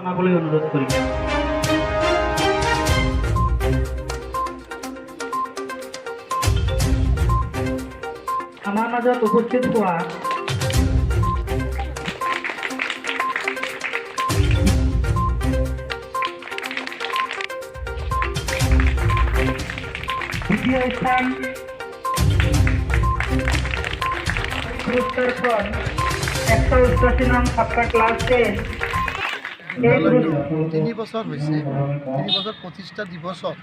জনাবলৈ অনুৰোধ কৰিম। আমাৰ মাজত উপস্থিত হোৱা দ্বিতীয় স্থান পুৰস্কাৰ 188 নং आपका क्लास 10 তিনি বছৰ হৈছে 3 বছৰ প্ৰতিষ্ঠা দিৱসত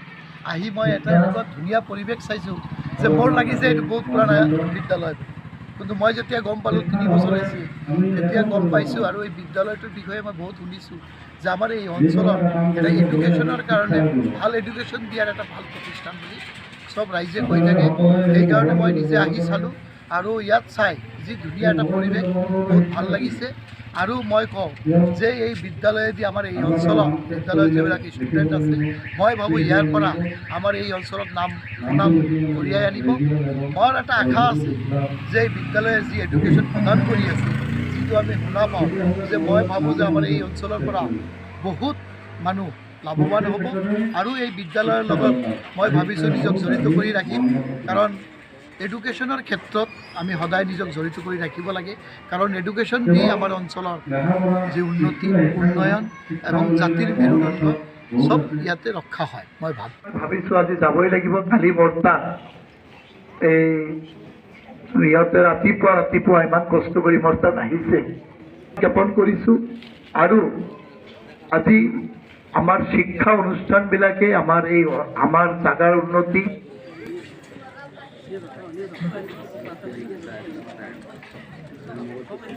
আহি মই এটা এনেকুৱা ধুনীয়া পৰিৱেশ চাইছোঁ যে মোৰ লাগিছে এইটো বহুত পুৰণা বিদ্যালয়। কিন্তু মই যেতিয়া গম পালোঁ 3 বছৰ হৈছে তেতিয়া গম পাইছোঁ আৰু এই বিদ্যালয়টোৰ বিষয়ে মই বহুত শুনিছোঁ যে আমাৰ এই অঞ্চলত এটা এডুকেশ্যনৰ কাৰণে ভাল এডুকেশ্যন দিয়াৰ এটা ভাল প্ৰতিষ্ঠান বুলি সব ৰাইজে কৈ থাকে। সেইকাৰণে মই নিজে আহি চালোঁ আৰু ইয়াত চাই যি ধুনীয়া এটা পৰিৱেশ বহুত ভাল লাগিছে। আৰু মই কওঁ যে এই বিদ্যালয়েদি আমাৰ এই অঞ্চলত বিদ্যালয়ত যিবিলাক ষ্টুডেণ্ট আছে মই ভাবোঁ ইয়াৰ পৰা আমাৰ এই অঞ্চলত নাম কঢ়িয়াই আনিব। মোৰ এটা আশা আছে যে এই বিদ্যালয়ে যি এডুকেশ্যন প্ৰদান কৰি আছে যিটো আমি শুনা পাওঁ যে মই ভাবোঁ যে আমাৰ এই অঞ্চলৰ পৰা বহুত মানুহ লাভৱান হ'ব। আৰু এই বিদ্যালয়ৰ লগত মই ভাবিছোঁ নিজক জড়িত কৰি ৰাখিম, কাৰণ এডুকেশ্যনৰ ক্ষেত্ৰত আমি সদায় নিজক জড়িত কৰি ৰাখিব লাগে। কাৰণ এডুকেশ্যন দি আমাৰ অঞ্চলৰ যি উন্নতি উন্নয়ন এবং জাতিৰ মেৰুদণ্ড সব ইয়াতে ৰক্ষা হয়। মই ভাবিছোঁ আজি যাবই লাগিব। কালি বৰ্তা এই ইহঁতে ৰাতিপুৱা ইমান কষ্ট কৰি মোৰ তাত আহিছে জ্ঞাপন কৰিছোঁ। আৰু আজি আমাৰ শিক্ষা অনুষ্ঠানবিলাকে আমাৰ জাগাৰ উন্নতি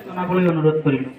জনাবলৈ অনুৰোধ কৰিলোঁ।